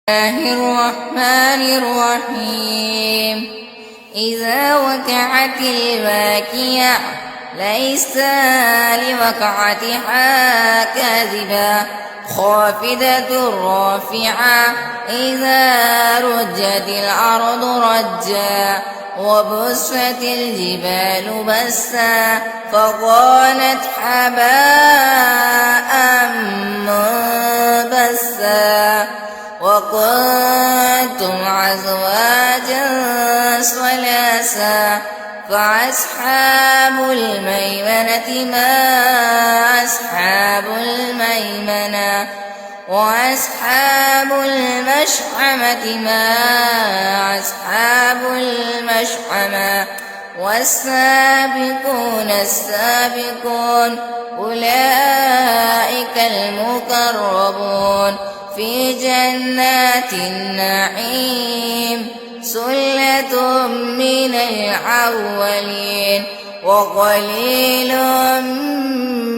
الله الرحمن الرحيم. إذا وقعت الواقعة ليس لوقعتها كاذبة خافضة رافعة إذا رجت الأرض رجا وبست الجبال بسا فكانت هباء منبثا وكنتم أزواجا ثلاثا فأصحاب الميمنة ما أصحاب الميمنة وأصحاب المشأمة ما أصحاب المشأمة والسابقون السابقون أولئك المقربون في جنات النعيم سلة من الأولين وقليل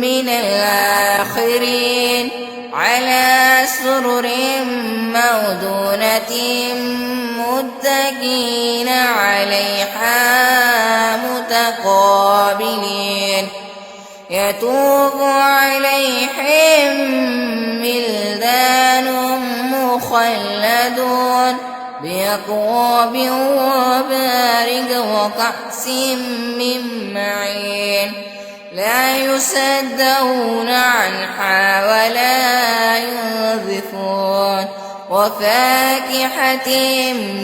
من الآخرين على سرر موضونة متكئين عليها متقابلين يطوف عليهم ولدان مخلدون بأكواب وأباريق وكأس من معين لا يصدعون عنها ولا ينزفون وفاكهة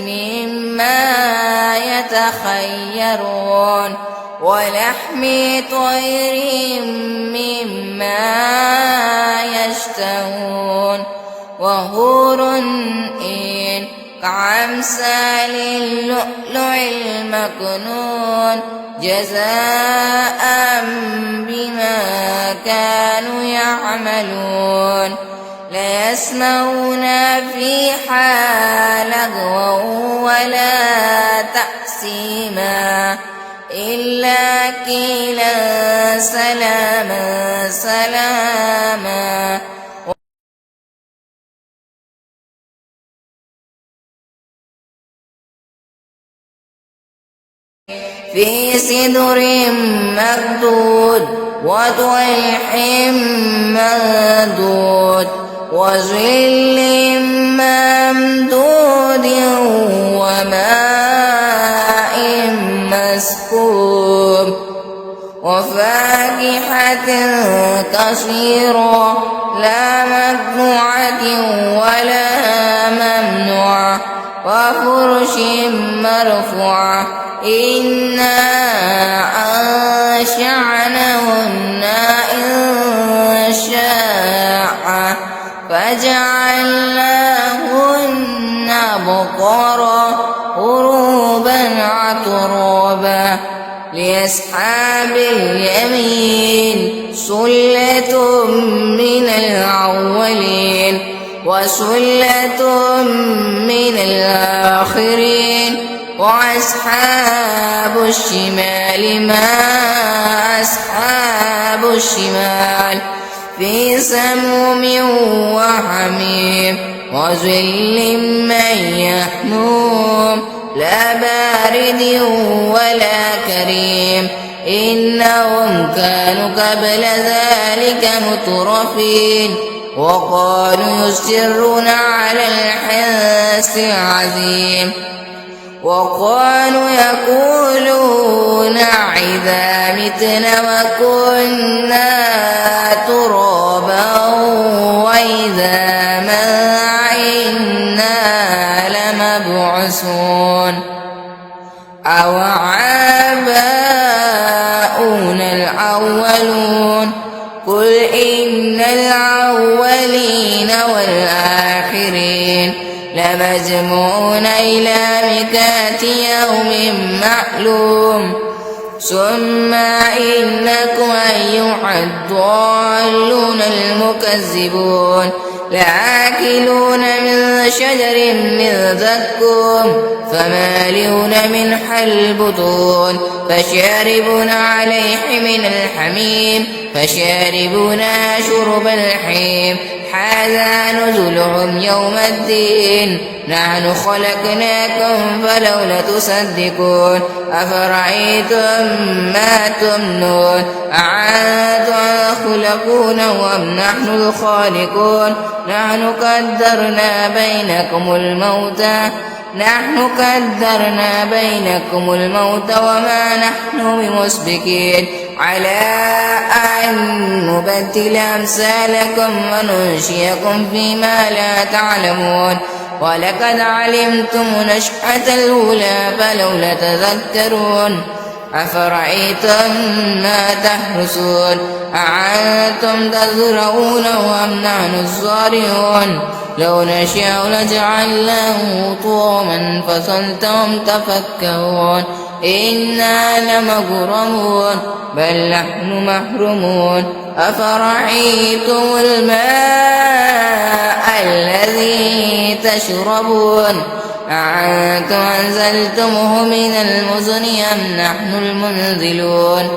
مما يتخيرون ولحم طير مما يشتهون وحور عين كأمثال اللؤلؤ المكنون جزاء بما كانوا يعملون لا يسمعون فيها لغوا ولا تأثيما إلا قيلا سلاما سلاما في سدر مردود وطلح ممدود وظل ممدود وماء مسكوب وفاكهة كثيرة لا مقطوعة ولا ممنوعة وفرش مرفوعة إنا أنشأناهن إنشاء فجعلناهن بقرا عربا عترابا لأصحاب اليمين سلة من الأولين وسلة من الآخرين وأصحاب الشمال ما أصحاب الشمال في سموم وحميم وظل من يحموم لا بارد ولا كريم إنهم كانوا قبل ذلك مترفين وقالوا يصرون على الحنث العظيم وقالوا يقولون إذا متنا وكنا ترابا وإذا ما إنا لمبعوثون أو آباؤنا الأولون قل إن الأولين والآخرين لمجموعون إلى ميقات يوم معلوم ثم إنكم أيها الضالون المكذبون لآكلون من شجر من زقوم فمالئون منها البطون فشاربون عليه من الحميم فشاربون شرب الحميم هذا نزلهم يوم الدين نحن خلقناكم فلولا تصدقون أفرأيتم ما تمنون أأنتم خلقونه أم نحن الخالقون نحن قدرنا بينكم الموت وما نحن بمسبقين على أن نبدل أمثالكم وننشئكم فيما لا تعلمون ولقد علمتم نشأة الأولى فلولا تذكرون أفرأيتم ما تحرثون أأنتم تزرعونه أم نحن الزارعون لو نشاء لجعلناه طعاما فظلتم تفكهون إنا لمغرمون بل نحن محرومون أفرأيتم الماء الذي تشربون أأنتم أنزلتموه من المزن أم نحن المنزلون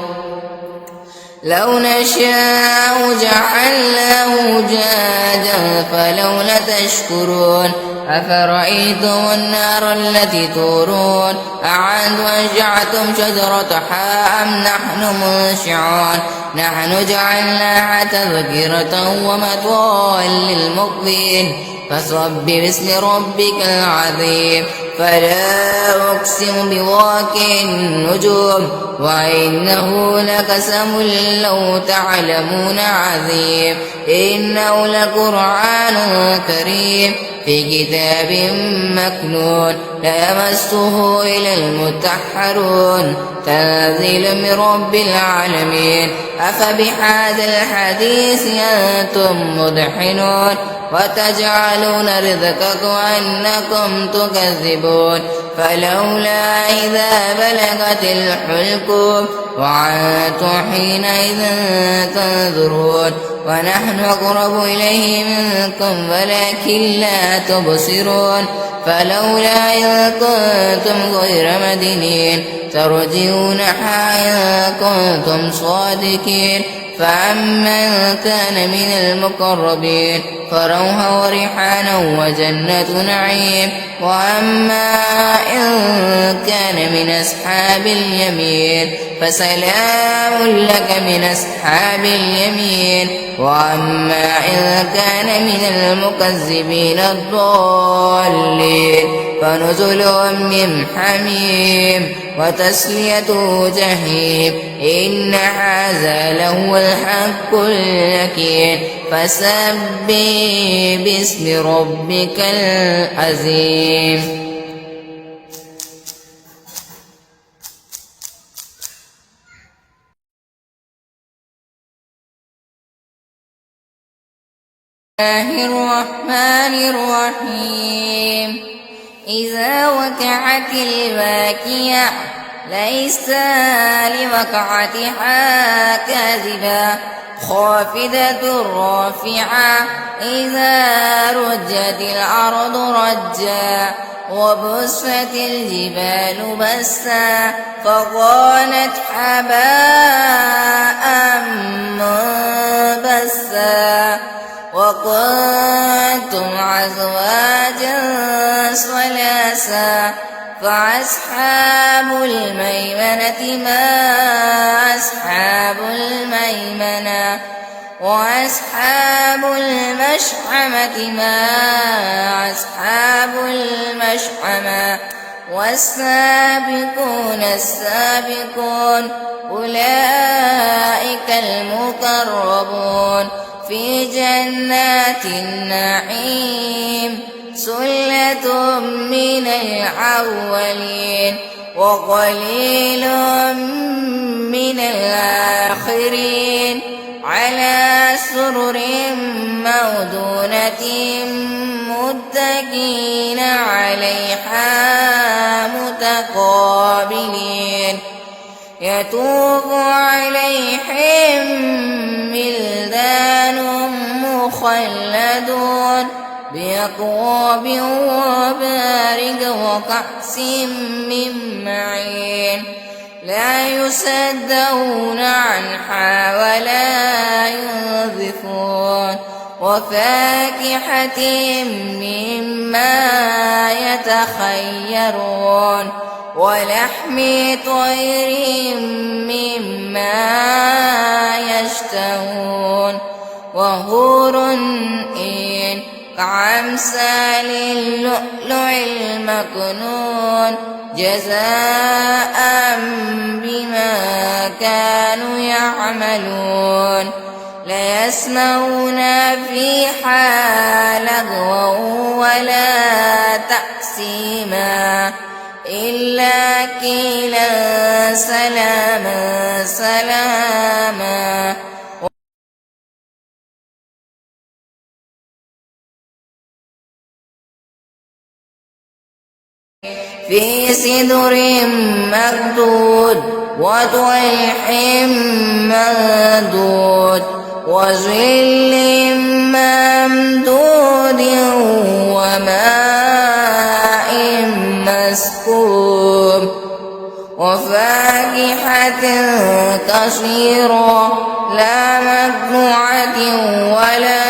لو نشاء جعلناه جاجا فلولا تشكرون أفرأيتم النار التي تورون أأنتم أنشأتم شجرتها أم نحن منشعون نحن جعلناها تذكرة ومتوى للمقوين فصب باسم ربك العظيم فلا أقسم بواقع النجوم وإنه لقسم لو تعلمون عظيم إنه لقرآن كريم في كتاب مكنون لا يمسه إلا المطهرون تنزيل من رب العالمين أفبهذا الحديث أنتم مدحنون وتجعلون رزقكم أنكم تكذبون فلولا إذا بلغت الحلقوم وأنتم حينئذ تنظرون ونحن أقرب إليه منكم ولكن لا تبصرون فلولا إذ كنتم غير مدينين ترجعونها إن كنتم صادقين فأما كان من المقربين فروح وريحانا وجنة نعيم وأما إن كان من أصحاب اليمين فسلام لك من أصحاب اليمين وأما إن كان من المكذبين الضالين فنزل من حميم وتسلية جحيم إن هذا لهو الحق اليقين فسبح باسم ربك العظيم الله الرحمن الرحيم إذا وقعت الواقعة ليس لوقعتها كاذبة خافضة رافعة إذا رجت الأرض رجا وبست الجبال بسا فكانت حباء منبثا وكنتم أزواجا ثلاثا فأصحاب الميمنة ما أصحاب الميمنة وأصحاب المشأمة ما أصحاب المشأمة والسابقون السابقون أولئك المقربون في جنات النعيم سلة من الأولين وقليل من الآخرين على سرر موضونة متكئين عليها متقابلين يطوف عليهم ولدان مخلدون بأكواب وأباريق وكأس من معين لا يصدعون عنها ولا ينزفون وفاكهة مما يتخيرون ولحم طير مما يشتهون وحور عين كأمثال اللؤلؤ المكنون جزاء بما كانوا يعملون لا يسمعون فيها لغوا ولا تأثيما إلا قيلا سلاما سلاما في سدر مردود وطلح ممدود وظل ممدود وماء مسكوب وفاكهة كثيرة لا مقطوعة ولا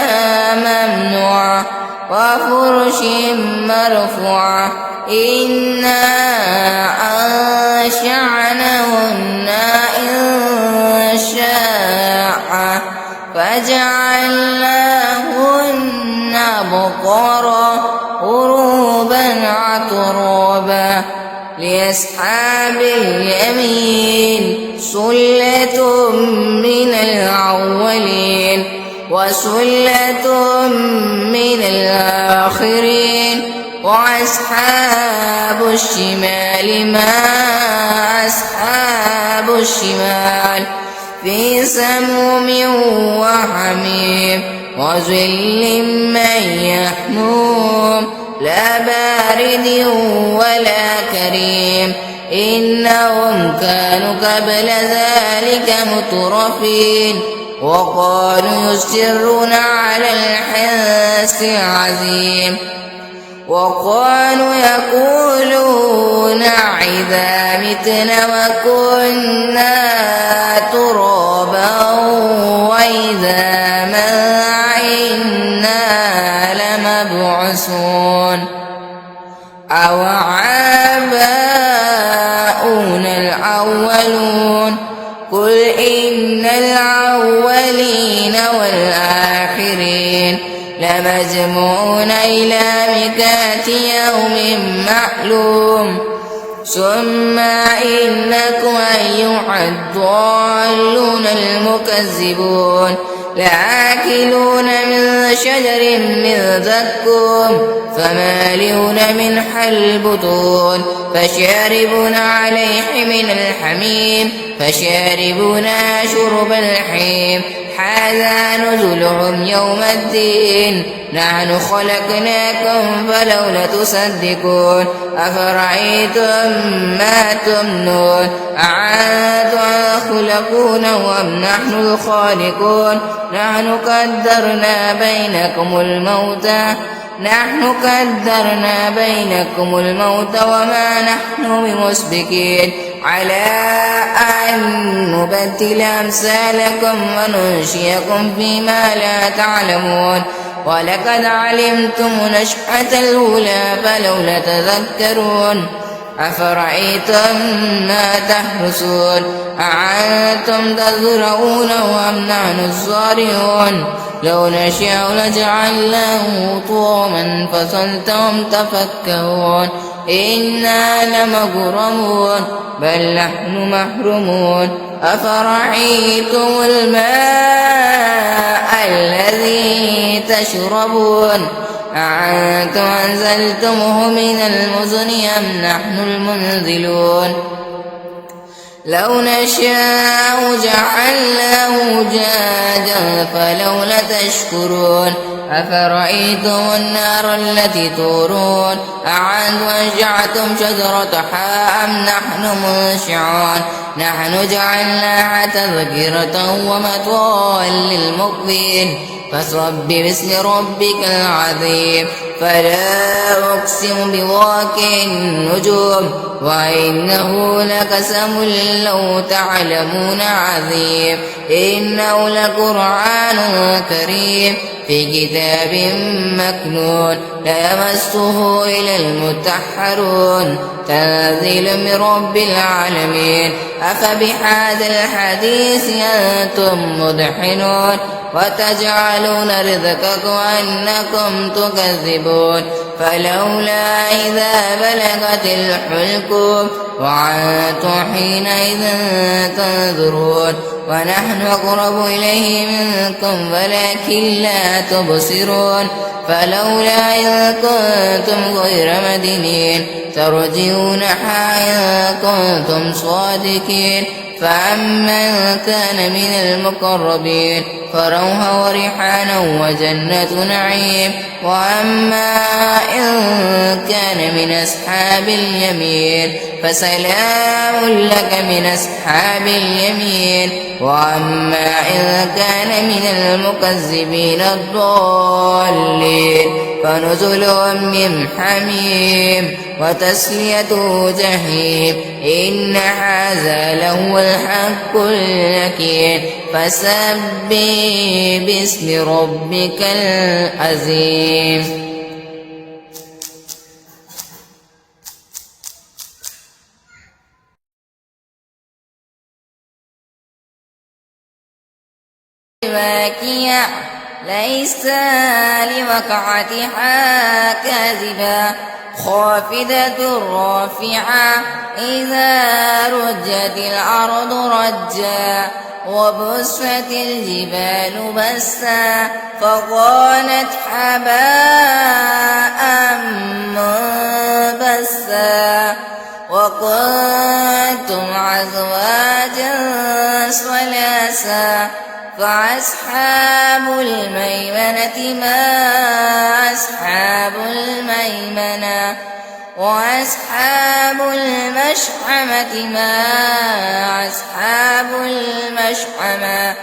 ممنوعة وفرش مرفوعة إنا أنشأناهن إنشاء فجعلناهن أبكارا عربا أترابا لأصحاب اليمين سلة من الأولين وسلة من الآخرين وأصحاب الشمال ما أصحاب الشمال في سموم وحميم وظل من يحموم لا بارد ولا كريم إنهم كانوا قبل ذلك مترفين وقالوا يصرون على الحنث العظيم وقالوا يقولون إذا متنا وكنا ترابا وإذا ما إنا لمبعوثون أو آباؤنا الأولون قل إن الأولين والآخرين لمجموعون إلى ميقات يوم معلوم ثم إنكم أيها الضالون المكذبون لآكلون من شجر من زقوم فمالئون منها البطون فشاربون عليه من الحميم فشاربون شرب الحميم هذا نزلهم يوم الدين نحن خلقناكم فلولا تصدقون أفرأيتم ما تمنون أأنتم خلقونه أم نحن الخالقون نحن قدرنا بينكم الموت وما نحن بمسبقين على أن نبدل أمثالكم وننشئكم فيما لا تعلمون ولقد علمتم نشأة الأولى فلولا تذكرون أفرأيتم ما تحرثون أأنتم تزرعونه أم نحن الزارعون لو نشاء لجعلناه طوما فظلتم تفكرون إنا لمغرمون بل نحن محرومون أفرأيتم الماء الذي تشربون أأنتم أنزلتموه من المزن أم نحن المنزلون لو نشاء جعلناه أجاجا فلولا تشكرون أفرأيتم النار التي تورون أأنتم أنشأتم شجرتها أم نحن منشعون نحن جعلناها تذكرة ومتوى للمقوين فصب باسم ربك العظيم فلا أقسم بواقع النجوم وإنه لقسم لو تعلمون عظيم إنه لقرآن كريم في كتاب مكنون لا يمسه إلا المطهرون تنزيل من رب العالمين أفبهذا الحديث أنتم مدحنون وتجعلون رزقكم أنكم تكذبون فلولا إذا بلغت الحلقوم وأنتم حينئذ تنظرون ونحن أقرب إليه منكم ولكن لا تبصرون فلولا إذ كنتم غير مدينين ترجعونها إن كنتم صادقين فأما كان من المقربين فروح وريحانا وجنة نعيم وأما إن كان من أصحاب اليمين فسلام لك من أصحاب اليمين وأما إن كان من المكذبين الضالين فنزل من حميم وتسلية جحيم إن هذا لهو الحق اليقين فسبح باسم ربك العظيم واقعة ليس لوقعتها كاذبة خافضة رافعة إذا رجت الأرض رجا وبست الجبال بسا فكانت هباء منبثا وكنتم أزواجا ثلاثا فأصحاب الميمنة ما أصحاب الميمنة وأصحاب المشأمة ما أصحاب المشأمة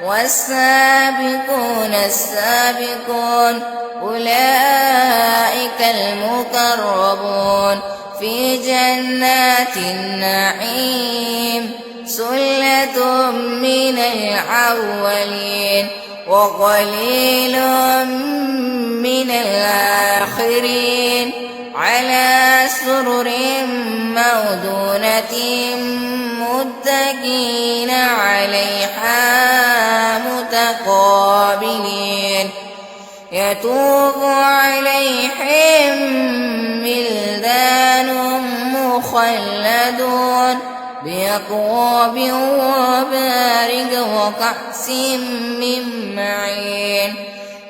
والسابقون السابقون أولئك المقربون في جنات النعيم سلة من الأولين وقليل من الآخرين على سرر موضونة متكئين عليها متقابلين يطوف عليهم ولدان مخلدون بأكواب وأباريق وكأس من معين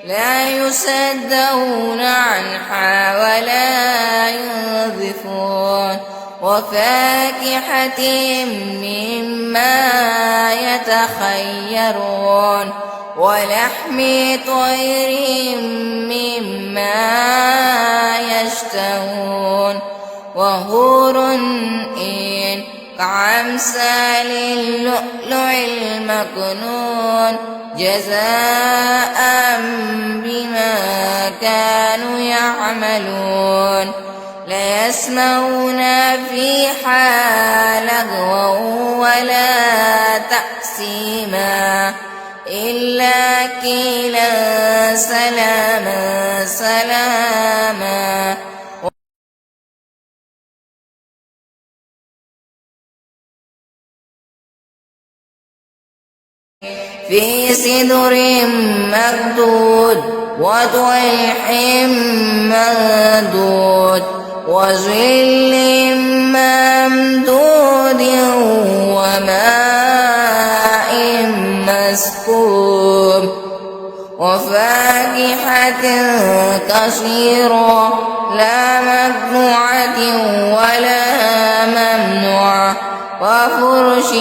لا يصدعون عنها ولا ينزفون وفاكهة مما يتخيرون ولحم طير مما يشتهون وحور عين كأمثال اللؤلؤ المكنون جزاء بما كانوا يعملون لا يسمعون فيها لغوا ولا تأثيما إلا قيلا سلاما سلاما في سدر مردود وطلح ممدود وظل ممدود وماء مسكوب وفاكهة كثيرة لا مقطوعة ولا ممنوعة وفرش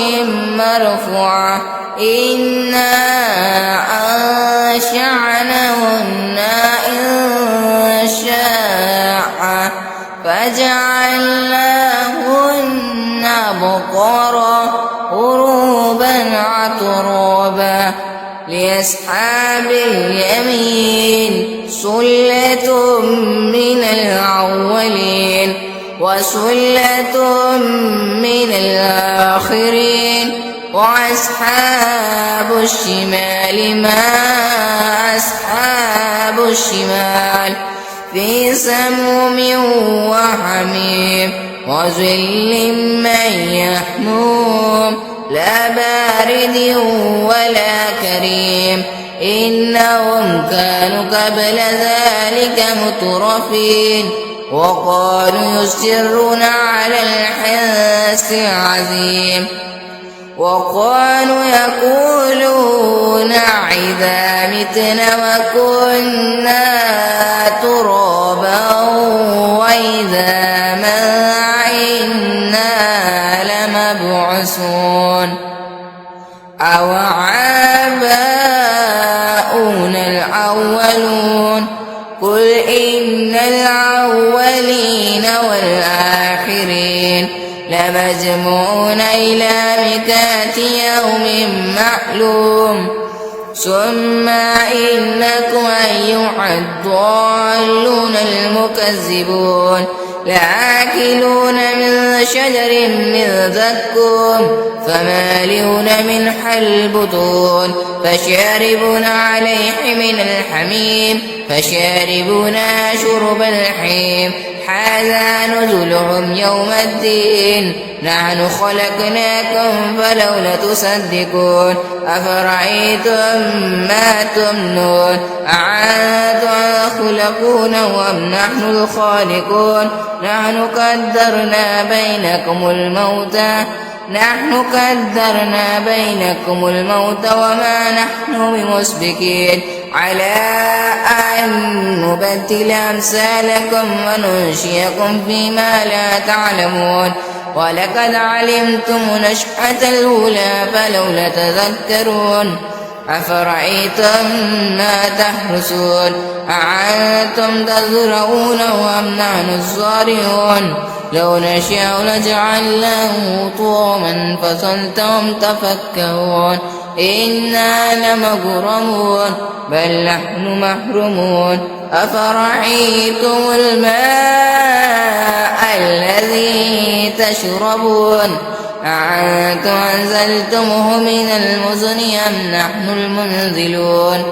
مرفوعة إنا أنشأناهن فجعلناهن أبقارا عربا عترابا لأصحاب اليمين سلة من الأولين وسلة من الآخرين وأصحاب الشمال ما أصحاب الشمال في سموم وحميم وظل من يحموم لا بارد ولا كريم إنهم كانوا قبل ذلك مترفين وقالوا يصرون على الحنث العظيم وقالوا يقولون إذا متنا وكنا ترابا وإذا ما إنا لمبعوثون أو آباؤنا الأولون قل إن الأولين والآخرين لمجموعون إلى ميقات يوم معلوم ثم إنكم أيها الضالون المكذبون لآكلون من شجر من زقوم فمالئون منها البطون فشاربون عليه من الحميم فشاربون شرب الحميم هذا نزلهم يوم الدين نحن خلقناكم فلولا تصدقون أفرأيتم ما تمنون أأنتم خلقونه أم نحن الخالقون نحن قدرنا بينكم الموت وما نحن بمسبقين على أن نبدل أمثالكم وننشئكم فيما لا تعلمون ولقد علمتم نشأة الأولى فلولا تذكرون أفرأيتم ما تحرثون أأنتم تزرعونه أم نحن الزارعون لو نشاء لجعلناه طعما فظلتم تفكرون إنا لمغرمون بل نحن محرومون أفرأيتم الماء الذي تشربون أأنتم أنزلتموه من المزن أم نحن المنزلون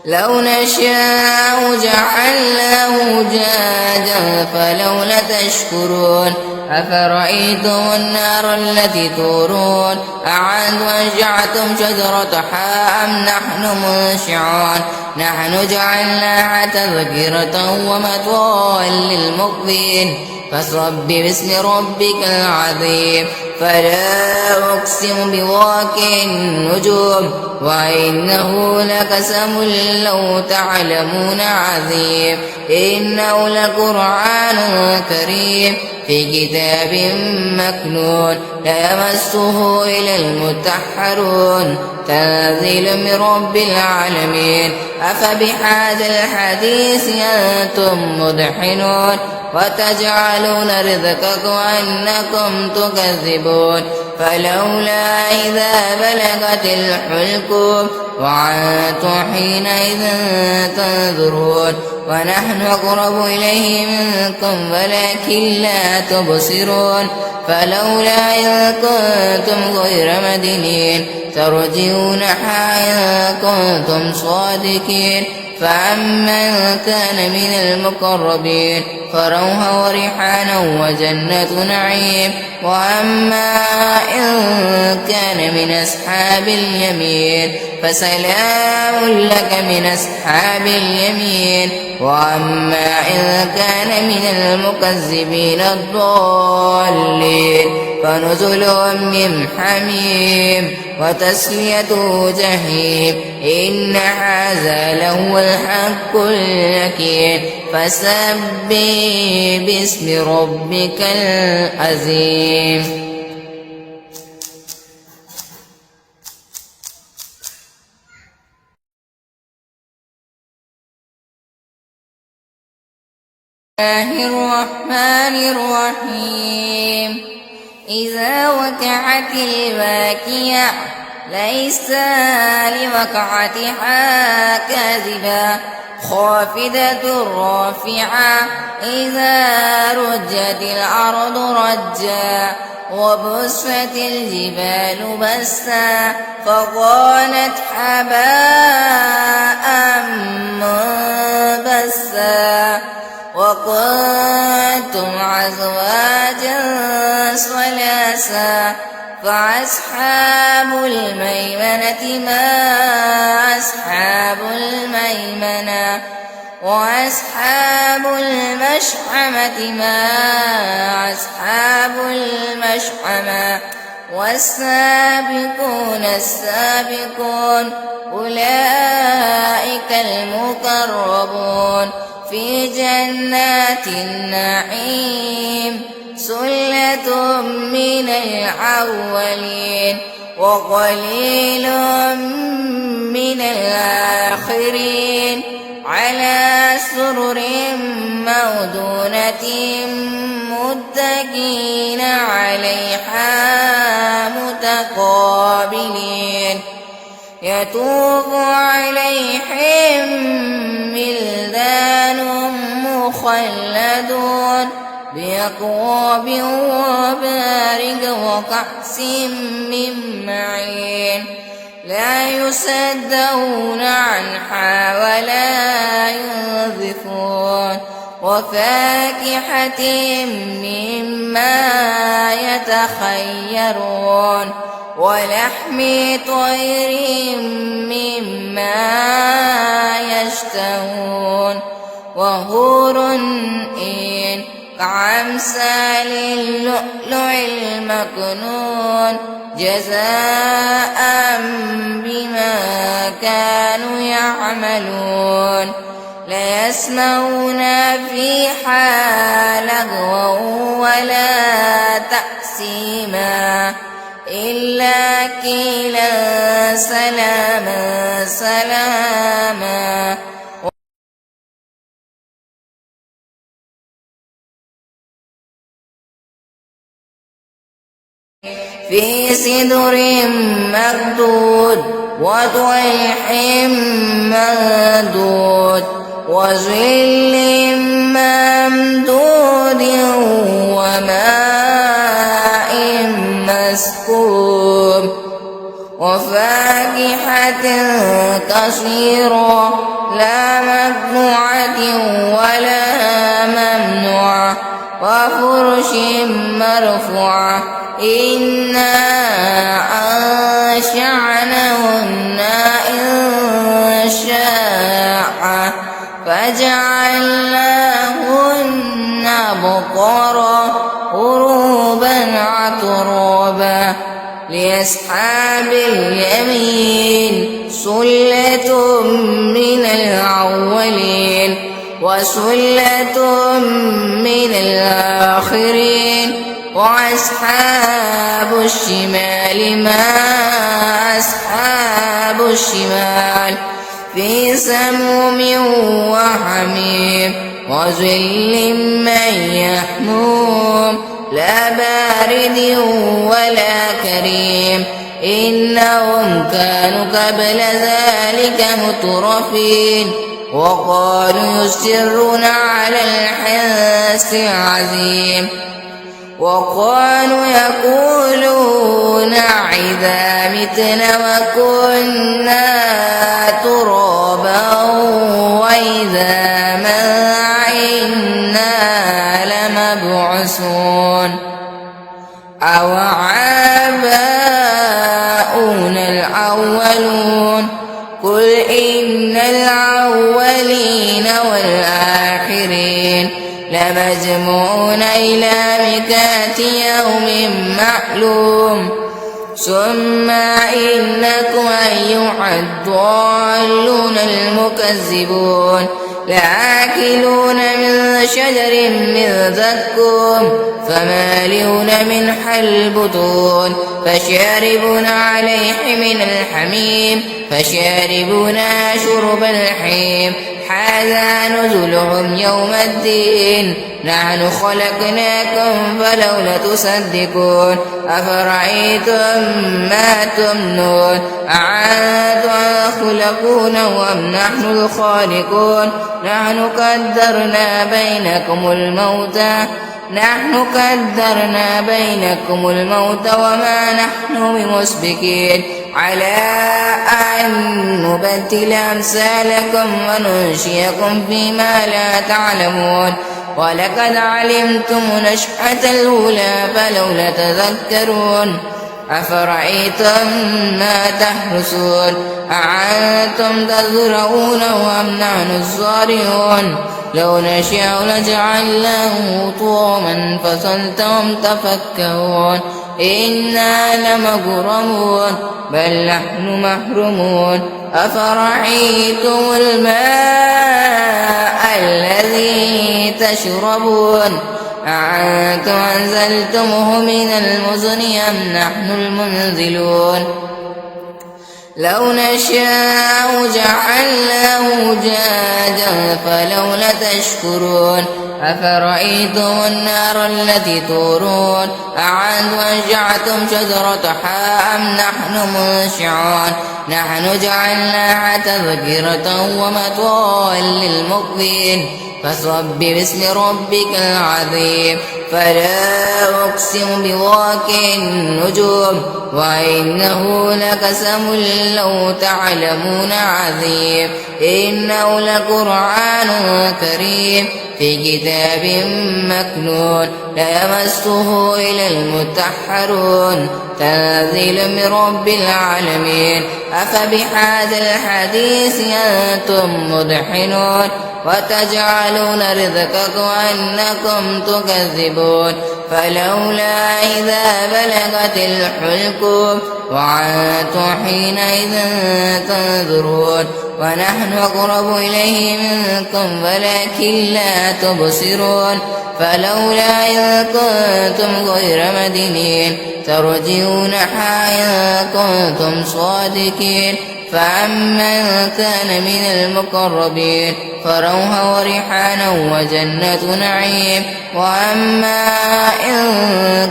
لو نشاء جعلناه أجاجا فلولا تشكرون أفرأيتم النار التي تورون أأنتم أنشأتم شجرتها أم نحن منشئون نحن جعلناها تذكرة ومتاعا للمقوين فصب باسم ربك العظيم فلا أقسم بواقع النجوم وإنه لقسم لو تعلمون عظيم إنه لقرآن كريم في كتاب مكنون لا يمسه إلا المطهرون تنزيل من رب العالمين أفبهذا الحديث أنتم مدحنون وتجعلون رزقكم أنكم تكذبون فلولا إذا بلغت الحلقوم وأنتم حينئذ تنظرون ونحن أقرب إليه منكم ولكن لا تبصرون فلولا إن كنتم غير مدينين ترجعونها إن كنتم صادقين فأما كان من المقربين فروح وريحانا وجنة نعيم وأما إن كان من أصحاب اليمين فسلام لك من أصحاب اليمين وأما إن كان من المكذبين الضالين فنزل من حميم وتسلية جحيم إن هذا لهو الحق اليقين فسبح باسم ربك العظيم. الله الرحمن الرحيم إذا وقعت الواقعة ليس لوقعتها كاذبة خافضة رافعة إذا رجت الأرض رجا وبست الجبال بسا فكانت هباء منبثا وكنتم أزواجا ثلاثا فأصحاب الميمنة ما أصحاب الميمنة وأصحاب المشأمة ما أصحاب المشأمة والسابقون السابقون أولئك المقربون في جنات النعيم سلة من الأولين وقليل من الآخرين على سرر موضونة متكئين عليها متقابلين يطوف عليهم ولدان مخلدون بأكواب وأباريق وكأس من معين لا يصدعون عنها ولا ينزفون وفاكهة مما يتخيرون ولحم طير مما يشتهون وحور عين كأمثال اللؤلؤ المكنون جزاء بما كانوا يعملون لا يسمعون فيها لغوا ولا تأثيما إلا قيلا سلاما سلاما في سدر مردود وطلح ممدود وظل ممدود وماء مسكوب وفاكهة كثيرة لا مقنوعة ولا ممنوعة وفرش مرفوعة إنا أنشأناهن إنشاء فجعلناهن بقرا عربا عترابا لأصحاب اليمين سلة من الأولين وسلة من الآخرين وأصحاب الشمال ما أصحاب الشمال في سموم وحميم وظل من يحموم لا بارد ولا كريم إنهم كانوا قبل ذلك مترفين وقالوا يصرون على الحنث العظيم وقالوا يقولون إذا متنا وكنا ترابا وإذا ما عنا لمبعوثون أو آباؤنا الأولون قل إن الأولين والآخرين لمجموعون إلى ميقات يوم معلوم ثم إنكم أيها الضالون المكذبون لآكلون من شجر من زقوم فمالئون منها البطون فشاربون عليه من الحميم فشاربون شرب الحميم هذا نزلهم يوم الدين نحن خلقناكم فلولا تصدقون أفرأيتم ما تمنون أأنتم خلقونه أم نحن الخالقون نحن قدرنا بينكم الموت وما نحن بمسبقين على أن نبدل أمثالكم وننشئكم فيما لا تعلمون ولقد علمتم نشأة الأولى فلولا تذكرون أفرأيتم ما تحرثون أأنتم تزرعونه أم نحن الزارعون لو نشاء لجعلناه طعاما فظلتم تفكهون إنا لمغرمون بل نحن محرومون أفرأيتم الماء الذي تشربون أأنتم أنزلتموه من المزن أم نحن المنزلون لو نشاء جعلناه جاجا فلولا تشكرون أفرأيتم النار التي تورون أأنتم أنشأتم شجرتها أم نحن منشعون نحن جعلناها تذكرة ومتاعا للمقوين فصب باسم ربك العظيم فلا أقسم بواقع النجوم وإنه لقسم لو تعلمون عظيم إنه لقرآن كريم في كتاب مكنون لا يمسه إلا المطهرون تنزيل من رب العالمين أفبهذا الحديث أنتم مدحنون وتجعلون رزقكم أنكم تكذبون فلولا إذا بلغت الحلقوم وأنتم حينئذ تنظرون ونحن أقرب إليه منكم ولكن لا تبصرون فلولا إذ كنتم غير مدينين ترجعونها إن كنتم صادقين فأما كان من المقربين فروح وريحانا وجنة نعيم وأما إن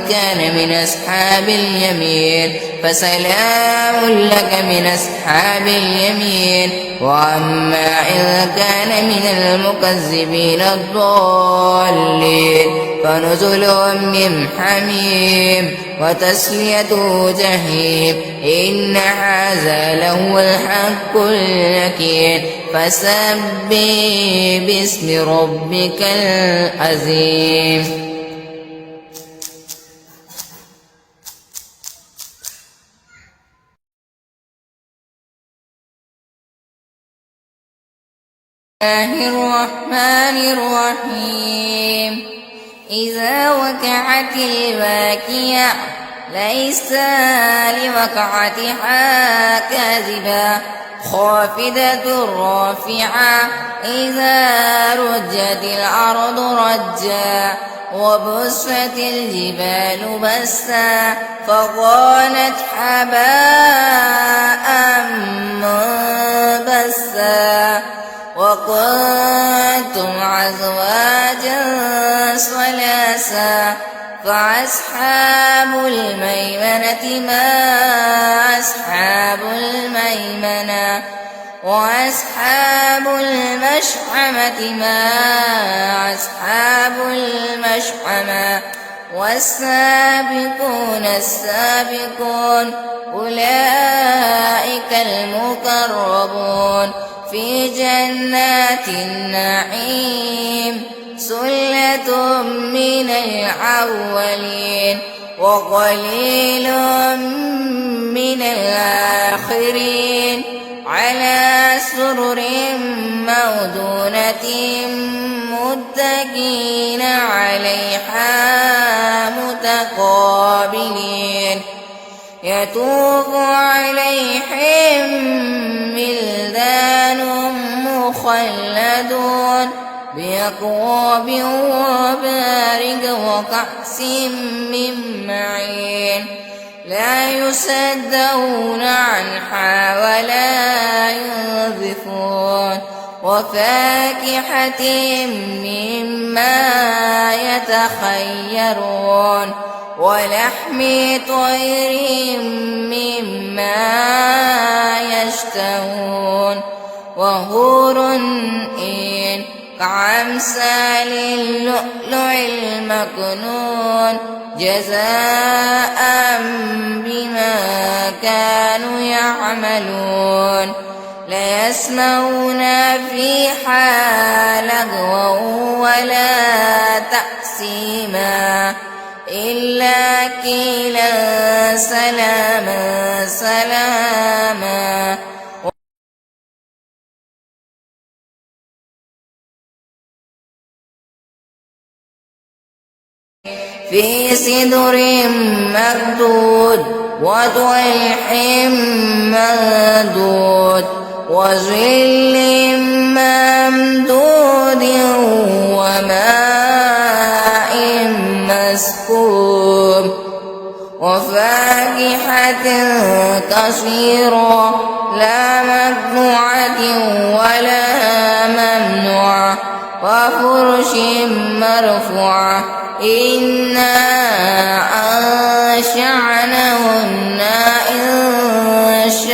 كان من أصحاب اليمين فسلام لك من أصحاب اليمين وأما إن كان من المكذبين الضالين فنزل من حميم وتسلية جحيم إن هذا لهو الحق اليقين فسبح باسم ربك العظيم الله الرحمن الرحيم إذا وقعت الواقعة ليس لوقعتها كاذبة خافضة رافعة إذا رجت الأرض رجا وبست الجبال بسا فكانت هباء منبثا وكنتم أزواجا ثلاثا فأصحاب الميمنة ما أصحاب الميمنة وأصحاب المشأمة ما أصحاب المشأمة والسابقون السابقون أولئك المقربون في جنات النعيم سلة من الأولين وقليل من الآخرين على سرر موضونة متكئين عليها متقابلين يطوف عليهم ولدان مخلدون بأكواب وأباريق وكأس من معين لا يصدعون عنها ولا ينزفون وفاكهة مما يتخيرون ولحم طير مما يشتهون وحور عين كأمثال اللؤلؤ المكنون جزاء بما كانوا يعملون لا يسمعون فيها لغوا ولا تأثيما إلا قيلا سلاما سلاما في سدر مردود وطلح ممدود وظل ممدود وماء مسكوب وفاكهة كثيرة لا مقطوعة ولا ممنوعة وفرش مرفوعة إنا أنشأناهن إنشاء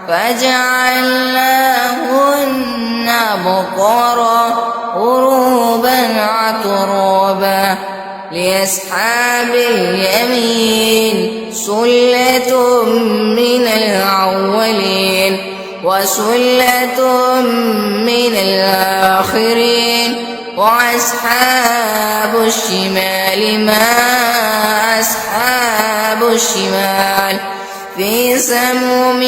فجعلناهن بقرا عربا عترابا لأصحاب اليمين سلة من الأولين وسلة من الآخرين وأصحاب الشمال ما أصحاب الشمال في سموم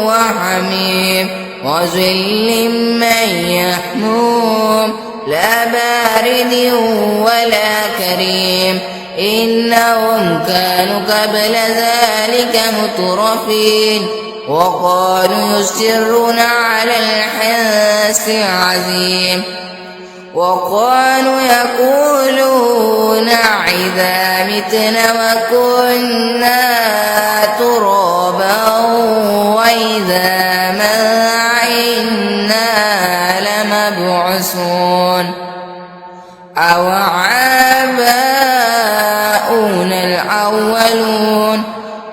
وحميم وظل من يحموم لا بارد ولا كريم إنهم كانوا قبل ذلك مترفين وقالوا يصرون على الحنث العظيم وقالوا يقولون إذا متنا وكنا ترابا وإذا ما إنا لمبعوثون أو آباؤنا الأولون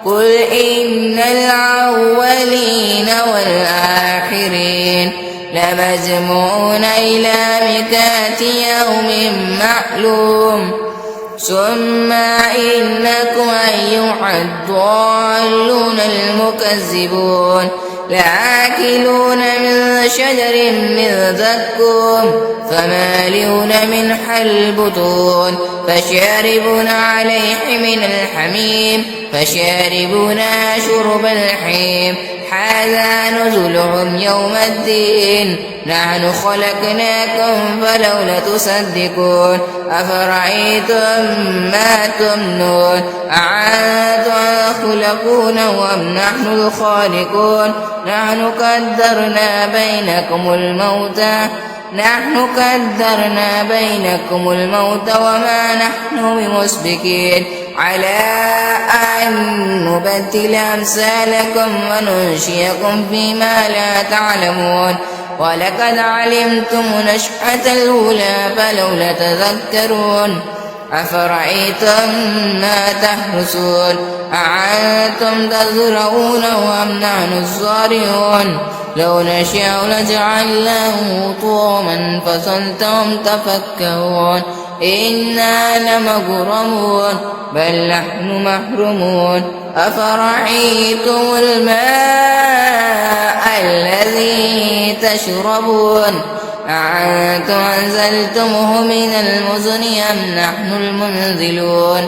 قل إن الأولين والآخرين لمجموعون إلى ميقات يوم معلوم ثم إنكم أيها الضالون المكذبون لآكلون من شجر من زقوم فمالئون منها البطون فشاربون عليه من الحميم فشاربون شرب الحميم هذا نزلهم يوم الدين نحن خلقناكم فلولا تصدقون أفرأيتم ما تمنون أأنتم خلقونه أم نحن الخالقون نحن قدرنا بينكم الموت وما نحن بمسبقين على أن نبدل أمثالكم وننشئكم فيما لا تعلمون ولقد علمتم نشأة الأولى فلولا تذكرون أفرأيتم ما تحرثون أأنتم تزرعونه أم نحن الزارعون لو نشاء لجعلناه طوما فظلتم تفكرون إنا لمغرمون بل نحن محرومون أفرأيتم الماء الذي تشربون أأنتم أنزلتموه من المزن أم نحن المنزلون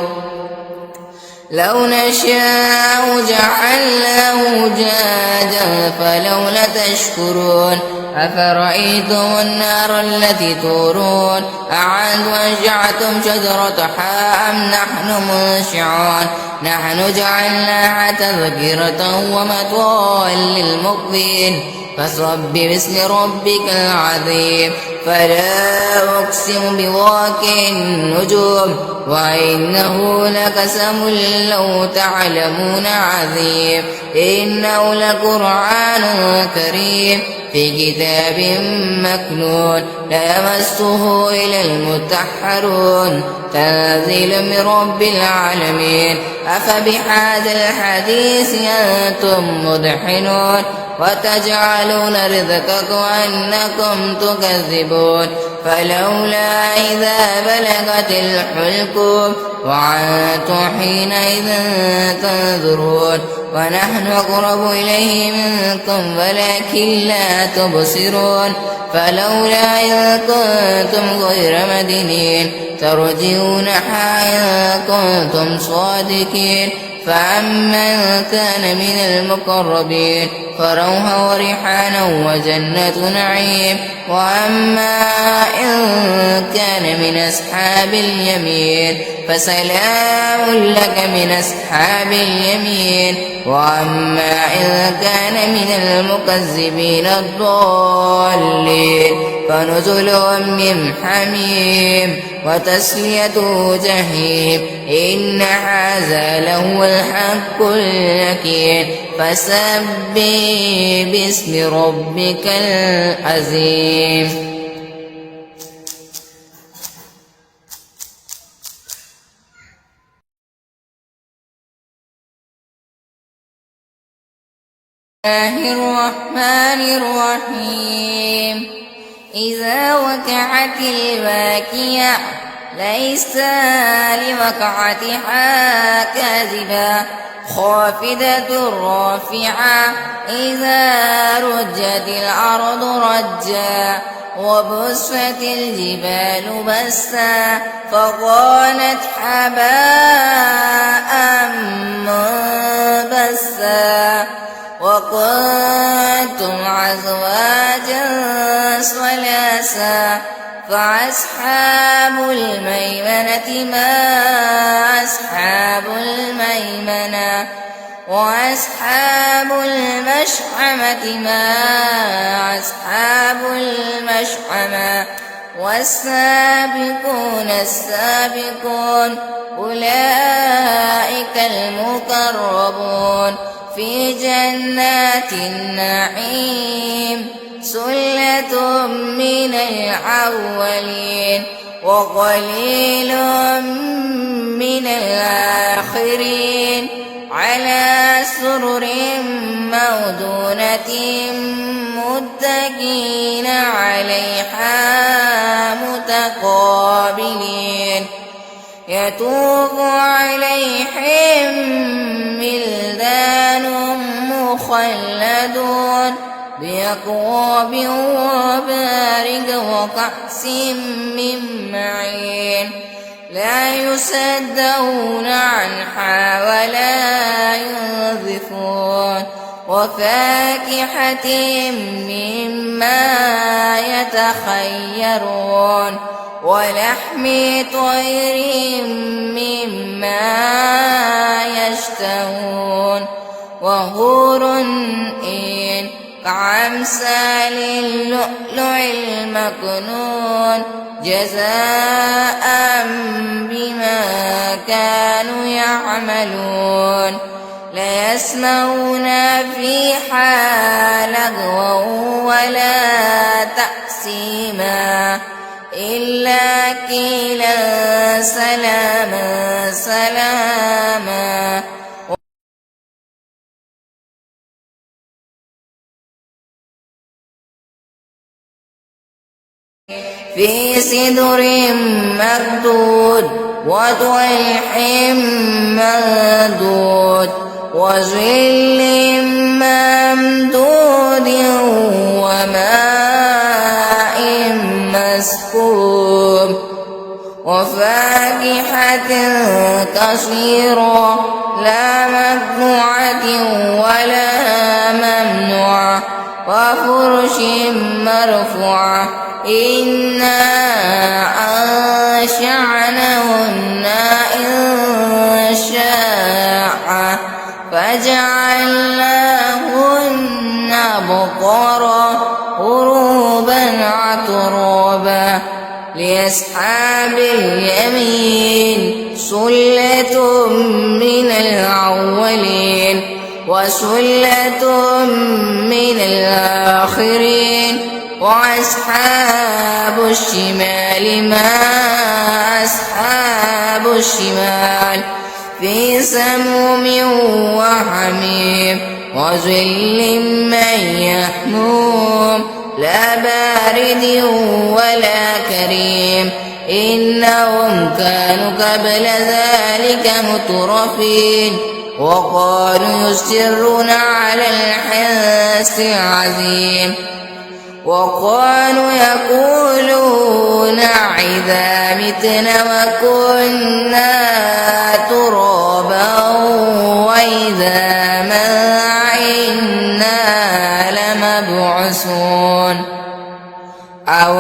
لو نشاء جعلناه أجاجا فلولا تشكرون أفرأيتم النار التي تورون أأنتم أنشأتم شجرتها أم نحن منشعون نحن جعلناها تذكرة ومتاعا للمقوين فسبح باسم ربك العظيم فلا أقسم بواقع النجوم وإنه لقسم لو تعلمون عظيم إنه لقرآن كريم في كتاب مكنون لا يمسه إلا المطهرون تنزيل من رب العالمين أفبهذا الحديث أنتم مدحنون وتجعلون رزقكم أنكم تكذبون فلولا إذا بلغت الحلقوم وأنتم حينئذ تنظرون ونحن أقرب إليه منكم ولكن لا تبصرون فلولا إذ كنتم غير مدينين ترجعونها إن كنتم صادقين فأما كان من المقربين فروح وريحانا وجنة نعيم وأما إن كان من أصحاب اليمين فسلام لك من أصحاب اليمين وأما إن كان من المكذبين الضالين فنزل من حميم وتسلية جحيم إن هذا لهو الحق اليقين فسبح باسم ربك العظيم الله الرحمن الرحيم إذا وقعت الواقعة ليس لوقعتها كاذبة خافضة رافعة إذا رجت الأرض رجا وبست الجبال بسا فكانت حباء منبثا وكنتم أزواجا ثلاثا فأصحاب الميمنة ما أصحاب الميمنة وأصحاب المشأمة ما أصحاب المشأمة والسابقون السابقون أولئك المقربون في جنات النعيم سلة من الأولين وقليل من الآخرين على سرر موضونة متكئين عليها متقابلين يطوف عليهم ولدان مخلدون بأكواب وأباريق وكأس من معين لا يصدعون عنها ولا ينزفون وفاكهة مما يتخيرون ولحم طير مما يشتهون وحور عين كأمثال اللؤلؤ المكنون جزاء بما كانوا يعملون لا يسمعون فيها لغوا ولا تأثيما إلا قيلا سلاما سلاما في سدر مردود وطلح ممدود وظل ممدود وماء مسكوب وفاكهة كثيرة لا مقطوعة ولا ممنوعة وفرش مرفوعة إنا أنشأناهن إنشاء فجعلناهن أبقارا غروبا عترابا لأصحاب اليمين سلة من الأولين وسلة من الآخرين وأصحاب الشمال ما أصحاب الشمال في سموم وحميم وظل من يحموم لا بارد ولا كريم إنهم كانوا قبل ذلك مترفين وقالوا يصرون على الحنث العظيم وقالوا يقولون إذا متنا وكنا ترابا وإذا ما إنا لمبعوثون أو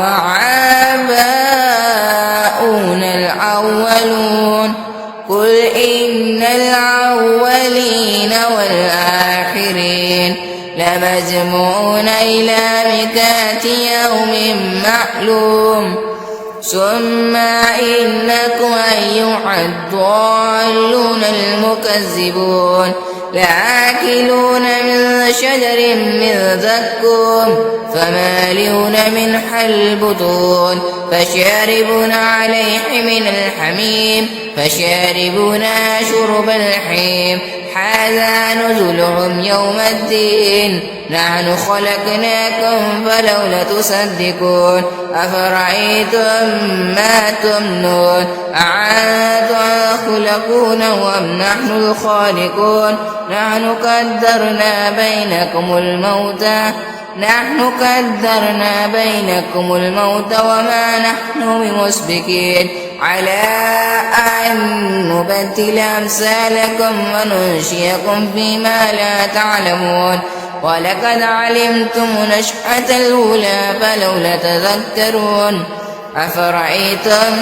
آباؤنا الأولون قل إن الأولين والآخرين لمجموعون إلى ميقات يوم معلوم ثم إنكم أيها الضالون المكذبون لآكلون من شجر من زقوم فمالئون منها البطون فشاربون عليه من الحميم فشاربون شرب الحميم هذا نزلهم يوم الدين نحن خلقناكم فلولا تصدقون أفرأيتم ما تمنون أأنتم تخلقونه أم نحن الخالقون نحن قدرنا بينكم الموت وما نحن بمسبقين على أن نبدل أمثالكم وننشئكم فيما لا تعلمون ولقد علمتم نشأة الأولى فلولا تذكرون أفرأيتم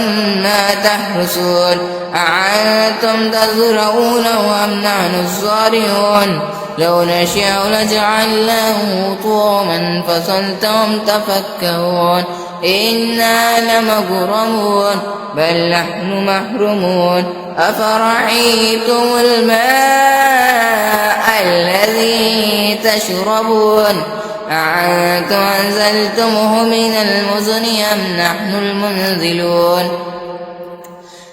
ما تحرثون أأنتم تزرعونه أم نحن الزارعون لو نشاء لجعلناه طوما فظلتم تفكرون إنا لمغرمون بل نحن محرومون أفرأيتم الماء الذي تشربون أأنتم أنزلتموه من المزن أم نحن المنزلون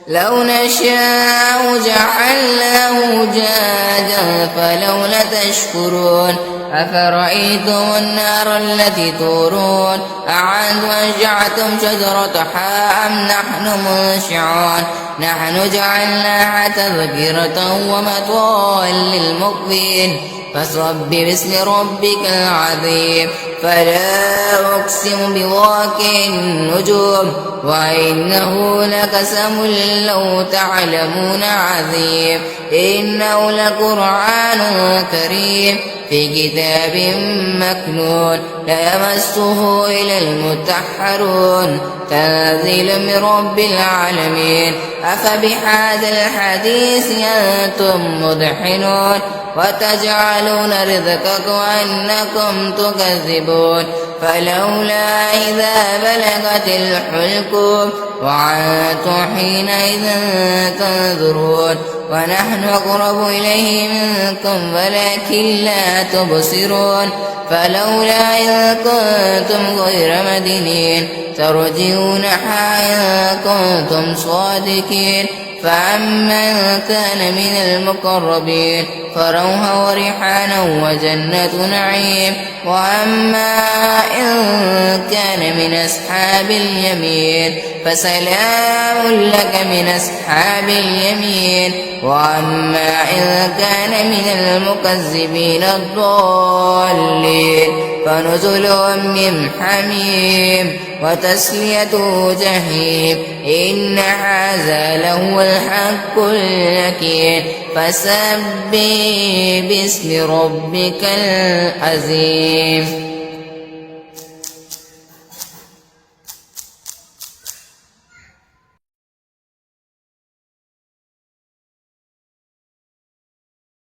لو نشاء جعلناه جاجا فلولا تشكرون أفرأيتم النار التي تورون أأنتم أنشأتم شجرتها أم نحن منشعون نحن جعلناها تذكرة ومتاعا للمقوين فصب باسم ربك العظيم فلا أقسم بواقع النجوم وإنه لقسم لو تعلمون عظيم إنه لقرآن كريم في كتاب مكنون لا يمسه إلا المطهرون تنزيل من رب العالمين أفبهذا الحديث أنتم مدحنون وتجعلون رزقكم أنكم تكذبون فلولا إذا بلغت الحلقوم وأنتم حينئذ تنظرون ونحن أقرب إليه منكم ولكن لا تبصرون فلولا إذ كنتم غير مدينين ترجعونها إن كنتم صادقين فأما إن كان من المقربين فروح وريحانا وجنة نعيم وأما إن كان من أصحاب اليمين فسلام لك من أصحاب اليمين وأما إن كان من المكذبين الضالين فنزل من حميم وتسلية جحيم إن هذا لهو الحق اليقين فسبح باسم ربك العظيم.